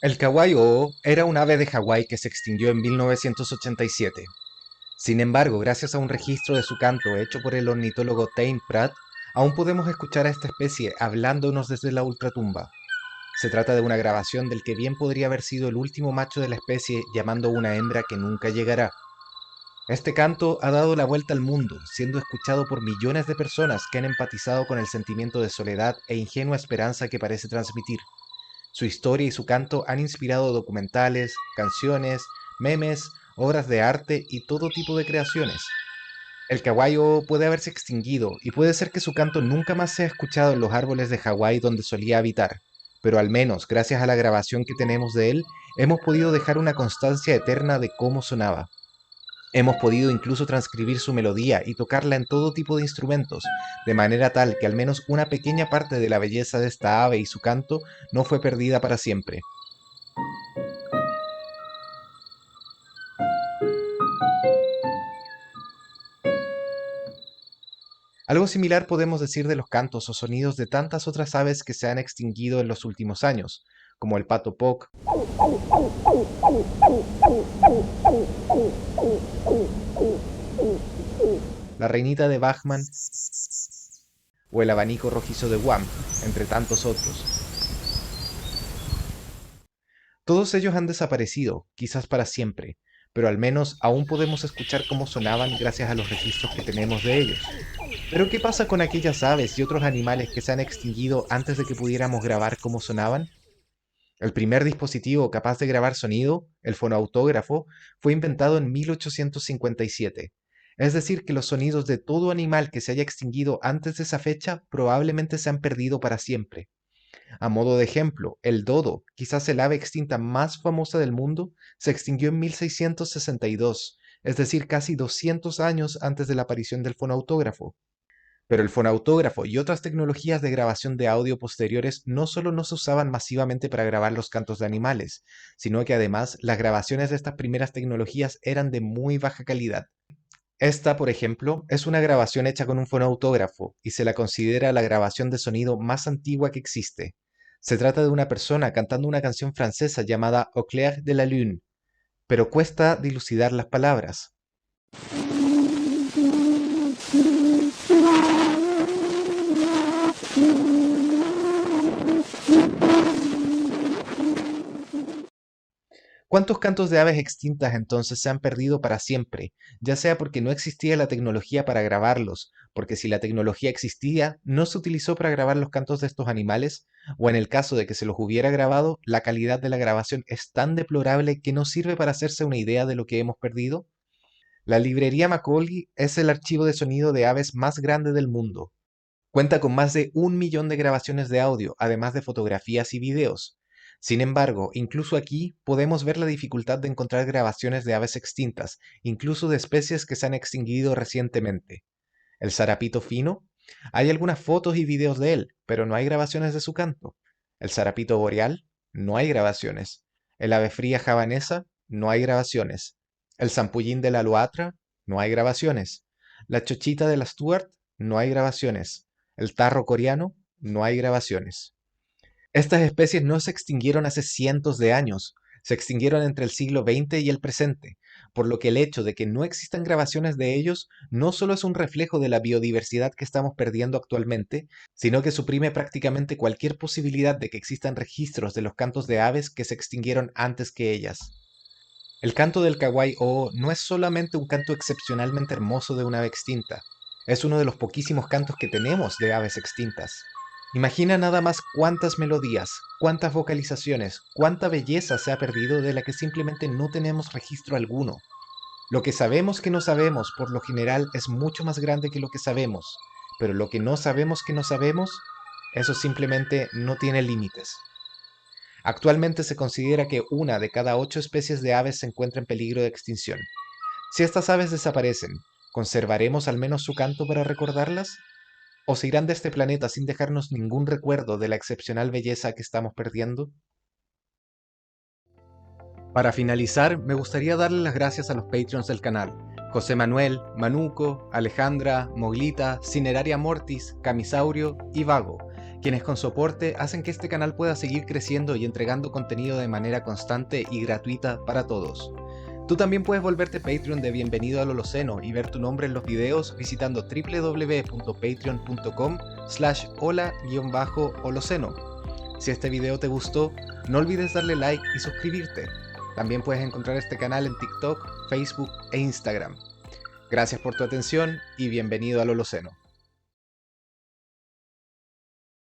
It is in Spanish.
El kawai-o era un ave de Hawái que se extinguió en 1987. Sin embargo, gracias a un registro de su canto hecho por el ornitólogo Thane Pratt, aún podemos escuchar a esta especie hablándonos desde la ultratumba. Se trata de una grabación del que bien podría haber sido el último macho de la especie llamando a una hembra que nunca llegará. Este canto ha dado la vuelta al mundo, siendo escuchado por millones de personas que han empatizado con el sentimiento de soledad e ingenua esperanza que parece transmitir. Su historia y su canto han inspirado documentales, canciones, memes, obras de arte y todo tipo de creaciones. El caguayo puede haberse extinguido y puede ser que su canto nunca más sea escuchado en los árboles de Hawái donde solía habitar, pero al menos gracias a la grabación que tenemos de él, hemos podido dejar una constancia eterna de cómo sonaba. Hemos podido incluso transcribir su melodía y tocarla en todo tipo de instrumentos, de manera tal que al menos una pequeña parte de la belleza de esta ave y su canto no fue perdida para siempre. Algo similar podemos decir de los cantos o sonidos de tantas otras aves que se han extinguido en los últimos años, como el pato poc, la reinita de Bachmann o el abanico rojizo de Guam, entre tantos otros. Todos ellos han desaparecido, quizás para siempre, pero al menos aún podemos escuchar cómo sonaban gracias a los registros que tenemos de ellos. Pero ¿qué pasa con aquellas aves y otros animales que se han extinguido antes de que pudiéramos grabar cómo sonaban? El primer dispositivo capaz de grabar sonido, el fonoautógrafo, fue inventado en 1857. Es decir, que los sonidos de todo animal que se haya extinguido antes de esa fecha probablemente se han perdido para siempre. A modo de ejemplo, el dodo, quizás el ave extinta más famosa del mundo, se extinguió en 1662, es decir, casi 200 años antes de la aparición del fonautógrafo. Pero el fonautógrafo y otras tecnologías de grabación de audio posteriores no solo no se usaban masivamente para grabar los cantos de animales, sino que además las grabaciones de estas primeras tecnologías eran de muy baja calidad. Esta, por ejemplo, es una grabación hecha con un fonautógrafo y se la considera la grabación de sonido más antigua que existe. Se trata de una persona cantando una canción francesa llamada Au clair de la lune, pero cuesta dilucidar las palabras. ¿Cuántos cantos de aves extintas entonces se han perdido para siempre? Ya sea porque no existía la tecnología para grabarlos, porque si la tecnología existía, no se utilizó para grabar los cantos de estos animales, o en el caso de que se los hubiera grabado, la calidad de la grabación es tan deplorable que no sirve para hacerse una idea de lo que hemos perdido. La librería Macaulay es el archivo de sonido de aves más grande del mundo. Cuenta con más de 1 millón de grabaciones de audio, además de fotografías y videos. Sin embargo, incluso aquí podemos ver la dificultad de encontrar grabaciones de aves extintas, incluso de especies que se han extinguido recientemente. El zarapito fino, hay algunas fotos y videos de él, pero no hay grabaciones de su canto. El zarapito boreal, no hay grabaciones. El ave fría javanesa, no hay grabaciones. El zampullín de la loatra, no hay grabaciones. La chochita de la Stuart, no hay grabaciones. El tarro coreano, no hay grabaciones. Estas especies no se extinguieron hace cientos de años, se extinguieron entre el siglo XX y el presente, por lo que el hecho de que no existan grabaciones de ellos no solo es un reflejo de la biodiversidad que estamos perdiendo actualmente, sino que suprime prácticamente cualquier posibilidad de que existan registros de los cantos de aves que se extinguieron antes que ellas. El canto del kawai-o no es solamente un canto excepcionalmente hermoso de una ave extinta, es uno de los poquísimos cantos que tenemos de aves extintas. Imagina nada más cuántas melodías, cuántas vocalizaciones, cuánta belleza se ha perdido de la que simplemente no tenemos registro alguno. Lo que sabemos que no sabemos por lo general es mucho más grande que lo que sabemos, pero lo que no sabemos que no sabemos, eso simplemente no tiene límites. Actualmente se considera que una de cada 8 especies de aves se encuentra en peligro de extinción. Si estas aves desaparecen, ¿conservaremos al menos su canto para recordarlas? ¿O se irán de este planeta sin dejarnos ningún recuerdo de la excepcional belleza que estamos perdiendo? Para finalizar, me gustaría darle las gracias a los Patreons del canal: José Manuel, Manuco, Alejandra, Moglita, Cineraria Mortis, Camisaurio y Vago, quienes con soporte hacen que este canal pueda seguir creciendo y entregando contenido de manera constante y gratuita para todos. Tú también puedes volverte Patreon de Bienvenido al Holoceno y ver tu nombre en los videos visitando www.patreon.com/hola-holoceno. Si este video te gustó, no olvides darle like y suscribirte. También puedes encontrar este canal en TikTok, Facebook e Instagram. Gracias por tu atención y bienvenido al Holoceno.